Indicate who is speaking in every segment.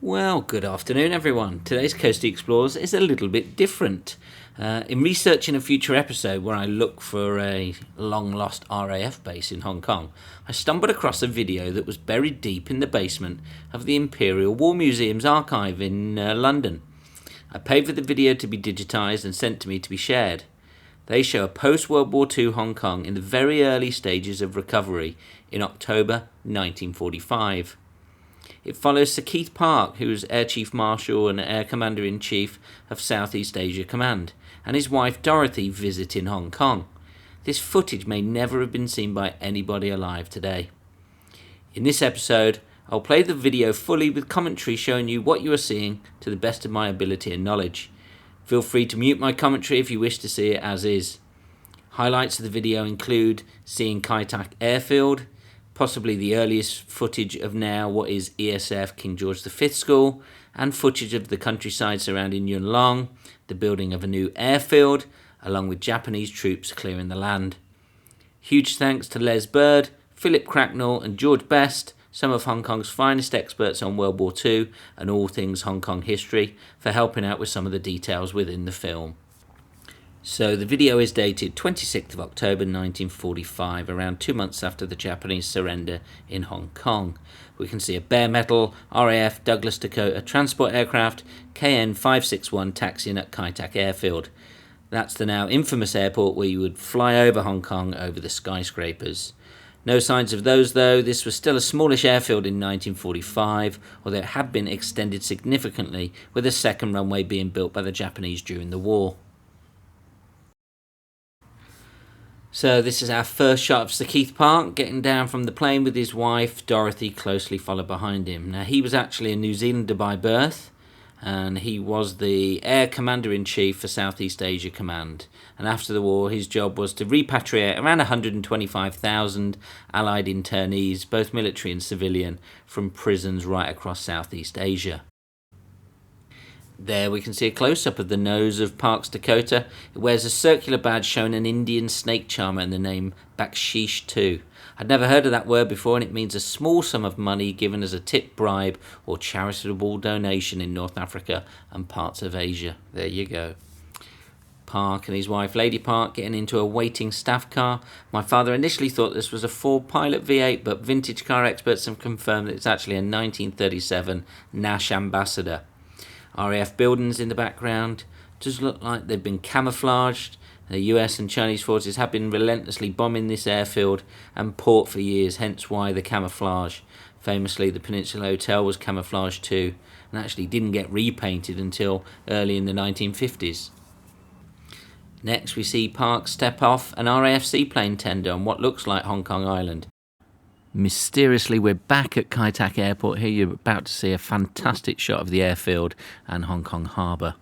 Speaker 1: Well, good afternoon everyone. Today's Coastie Explorers is a little bit different. In researching a future episode where I look for a long-lost RAF base in Hong Kong, I stumbled across a video that was buried deep in the basement of the Imperial War Museum's archive in London. I paid for the video to be digitized and sent to me to be shared. They show a post WW2 Hong Kong in the very early stages of recovery in October 1945. It follows Sir Keith Park, who was Air Chief Marshal and Air Commander-in-Chief of Southeast Asia Command, and his wife Dorothy visiting Hong Kong. This footage may never have been seen by anybody alive today. In this episode, I'll play the video fully with commentary showing you what you are seeing to the best of my ability and knowledge. Feel free to mute my commentary if you wish to see it as is. Highlights of the video include seeing Tak Airfield, possibly the earliest footage of now what is ESF King George V School, and footage of the countryside surrounding Yuen Long, the building of a new airfield, along with Japanese troops clearing the land. Huge thanks to Les Bird, Philip Cracknell and George Best, some of Hong Kong's finest experts on World War II and all things Hong Kong history, for helping out with some of the details within the film. So the video is dated 26th of October 1945, around 2 months after the Japanese surrender in Hong Kong. We can see a bare metal RAF Douglas Dakota transport aircraft KN 561 taxiing at Tak Airfield. That's the now infamous airport where you would fly over Hong Kong over the skyscrapers. No signs of those though. This was still a smallish airfield in 1945, although it had been extended significantly, with a second runway being built by the Japanese during the war. So this is our first shot of Sir Keith Park getting down from the plane with his wife Dorothy closely followed behind him. Now he was actually a New Zealander by birth, and he was the Air Commander-in-Chief for Southeast Asia Command. And after the war his job was to repatriate around 125,000 Allied internees, both military and civilian, from prisons right across Southeast Asia. There we can see a close-up of the nose of Park's Dakota. It wears a circular badge showing an Indian snake charmer and the name Baksheesh too. I'd never heard of that word before, and it means a small sum of money given as a tip, bribe or charitable donation in North Africa and parts of Asia. There you go. Park and his wife Lady Park getting into a waiting staff car. My father initially thought this was a Ford Pilot V8, but vintage car experts have confirmed that it's actually a 1937 Nash Ambassador. RAF buildings in the background. Does look like they've been camouflaged. The US and Chinese forces have been relentlessly bombing this airfield and port for years, hence why the camouflage. Famously, the Peninsula Hotel was camouflaged too, and actually didn't get repainted until early in the 1950s. Next we see Park step off an RAF seaplane tender on what looks like Hong Kong Island. Mysteriously, we're back at Tak Airport. Here you're about to see a fantastic shot of the airfield and Hong Kong Harbour.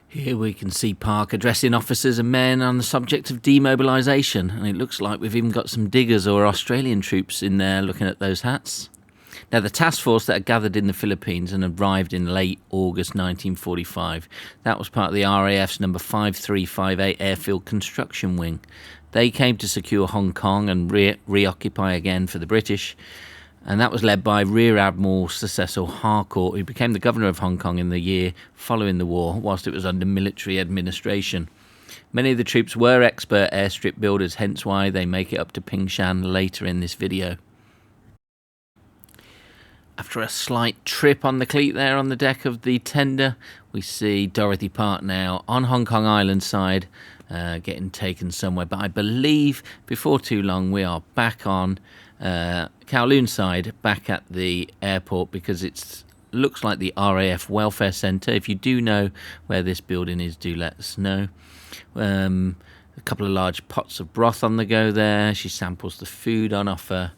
Speaker 1: Here we can see Park addressing officers and men on the subject of demobilisation, and it looks like we've even got some diggers or Australian troops in there looking at those hats. Now, the task force that had gathered in the Philippines and arrived in late August 1945, that was part of the RAF's number 5358 Airfield Construction Wing. They came to secure Hong Kong and reoccupy again for the British, and that was led by Rear Admiral Sir Cecil Harcourt, who became the governor of Hong Kong in the year following the war, whilst it was under military administration. Many of the troops were expert airstrip builders, hence why they make it up to Shan later in this video. After a slight trip on the cleat there on the deck of the tender, we see Dorothy Park now on Hong Kong Island side, getting taken somewhere. But I believe before too long we are back on Kowloon side, back at the airport, because it looks like the RAF Welfare Centre. If you do know where this building is, do let us know. A couple of large pots of broth on the go there. She samples the food on offer.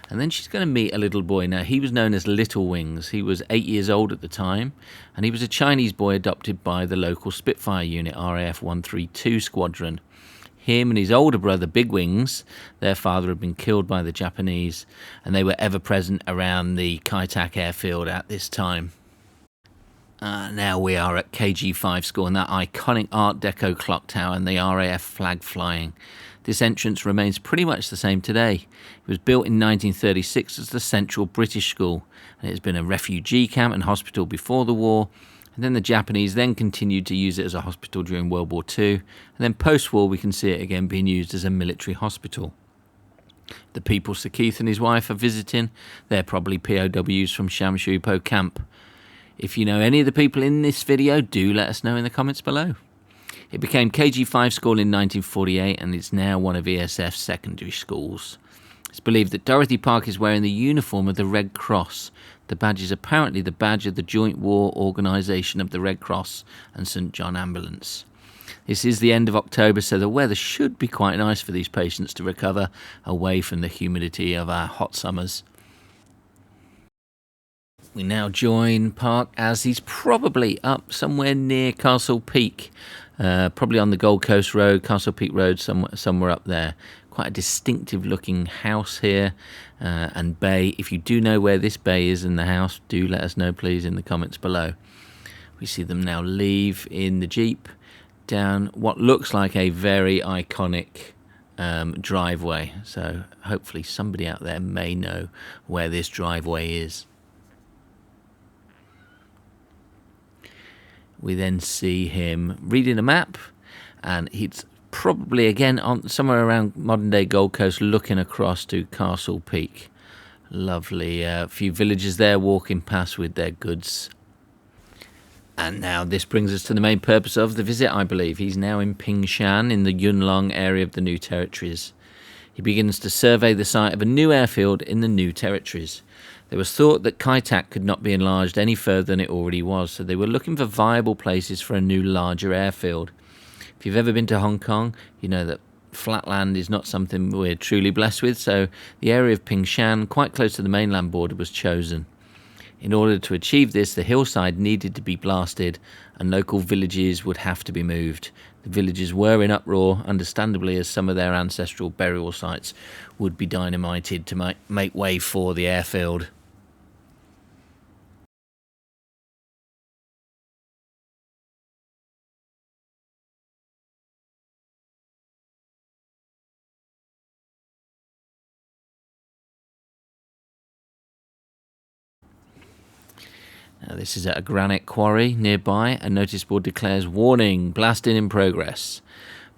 Speaker 1: And then she's going to meet a little boy. Now, he was known as Little Wings. He was 8 years old at the time, and he was a Chinese boy adopted by the local Spitfire unit, RAF 132 Squadron. Him and his older brother, Big Wings, their father had been killed by the Japanese, and they were ever present around the Tak Airfield at this time. Now we are at KG5 School, and that iconic Art Deco clock tower and the RAF flag flying. This entrance remains pretty much the same today. It was built in 1936 as the Central British School, and it has been a refugee camp and hospital before the war, and then the Japanese then continued to use it as a hospital during World War II, and then post-war we can see it again being used as a military hospital. The people Sir Keith and his wife are visiting. They're probably POWs from Sham camp. If you know any of the people in this video, do let us know in the comments below. It became KG5 School in 1948 and it's now one of ESF's secondary schools. It's believed that Dorothy Park is wearing the uniform of the Red Cross. The badge is apparently the badge of the Joint War Organisation of the Red Cross and St John Ambulance. This is the end of October, so the weather should be quite nice for these patients to recover away from the humidity of our hot summers. We now join Park as he's probably up somewhere near Castle Peak, probably on the Gold Coast Road, Castle Peak Road, somewhere up there. Quite a distinctive looking house here and bay. If you do know where this bay is in the house, do let us know please in the comments below. We see them now leave in the Jeep down what looks like a very iconic driveway, so hopefully somebody out there may know where this driveway is. We then see him reading a map, and he's probably again on somewhere around modern day Gold Coast looking across to Castle Peak. Lovely few villagers there walking past with their goods. And now this brings us to the main purpose of the visit, I believe. He's now in Shan in the Yuen Long area of the New Territories. He begins to survey the site of a new airfield in the New Territories. There was thought that Kai Tak could not be enlarged any further than it already was, so they were looking for viable places for a new larger airfield. If you've ever been to Hong Kong, you know that flat land is not something we're truly blessed with, so the area of Shan, quite close to the mainland border, was chosen. In order to achieve this, the hillside needed to be blasted and local villages would have to be moved. The villages were in uproar, understandably, as some of their ancestral burial sites would be dynamited to make way for the airfield. Now this is at a granite quarry nearby. A notice board declares, "Warning, blasting in progress."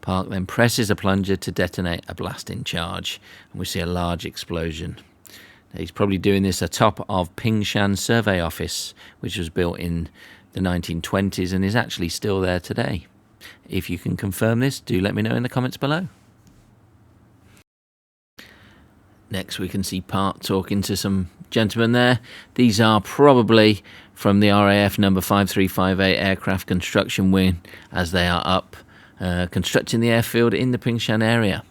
Speaker 1: Park then presses a plunger to detonate a blasting charge, and we see a large explosion. Now, he's probably doing this atop of Shan Survey Office, which was built in the 1920s and is actually still there today. If you can confirm this, do let me know in the comments below. Next we can see Park talking to some gentlemen there. These are probably from the RAF number 5358 aircraft construction wing, as they are up constructing the airfield in the Shan area.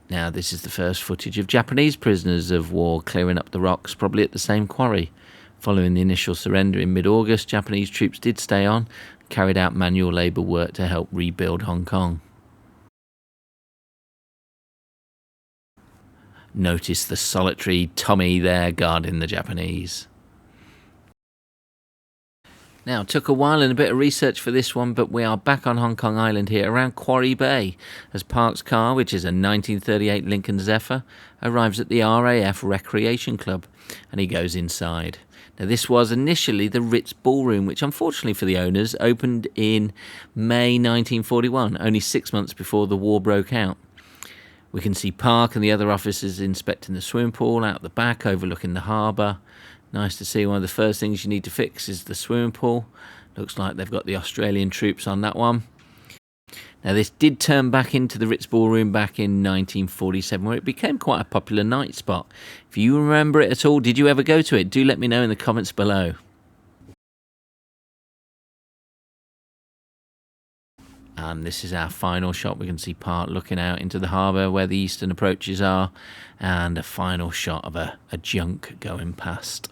Speaker 1: Now this is the first footage of Japanese prisoners of war clearing up the rocks, probably at the same quarry. Following the initial surrender in mid-August, Japanese troops did stay on and carried out manual labour work to help rebuild Hong Kong. Notice the solitary Tommy there guarding the Japanese. Now, it took a while and a bit of research for this one, but we are back on Hong Kong Island here around Quarry Bay as Park's car, which is a 1938 Lincoln Zephyr, arrives at the RAF Recreation Club and he goes inside. Now, this was initially the Ritz Ballroom, which unfortunately for the owners opened in May 1941, only 6 months before the war broke out. We can see Park and the other officers inspecting the swimming pool out the back overlooking the harbour. Nice to see. One of the first things you need to fix is the swimming pool. Looks like they've got the Australian troops on that one. Now this did turn back into the Ritz Ballroom back in 1947, where it became quite a popular night spot. If you remember it at all, did you ever go to it? Do let me know in the comments below. And this is our final shot. We can see Park looking out into the harbour where the eastern approaches are, and a final shot of a junk going past.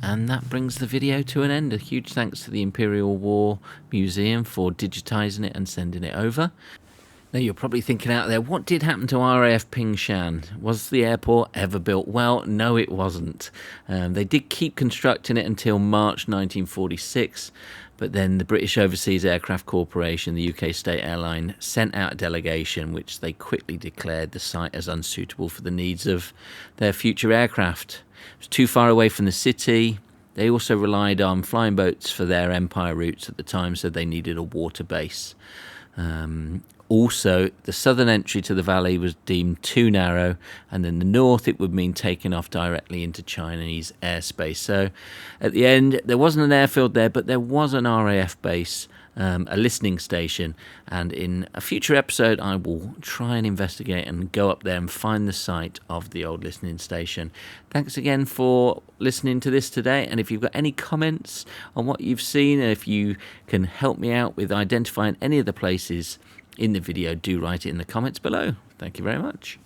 Speaker 1: And that brings the video to an end. A huge thanks to the Imperial War Museum for digitising it and sending it over. Now you're probably thinking out there, what did happen to RAF Shan? Was the airport ever built? Well, no, it wasn't. They did keep constructing it until March 1946, but then the British Overseas Aircraft Corporation, the UK state airline, sent out a delegation which they quickly declared the site as unsuitable for the needs of their future aircraft. It was too far away from the city. They also relied on flying boats for their Empire routes at the time, so they needed a water base. Also, the southern entry to the valley was deemed too narrow, and then the north it would mean taking off directly into Chinese airspace. So at the end, there wasn't an airfield there, but there was an RAF base, a listening station, and in a future episode I will try and investigate and go up there and find the site of the old listening station. Thanks again for listening to this today, and if you've got any comments on what you've seen, if you can help me out with identifying any of the places in the video, do write it in the comments below. Thank you very much.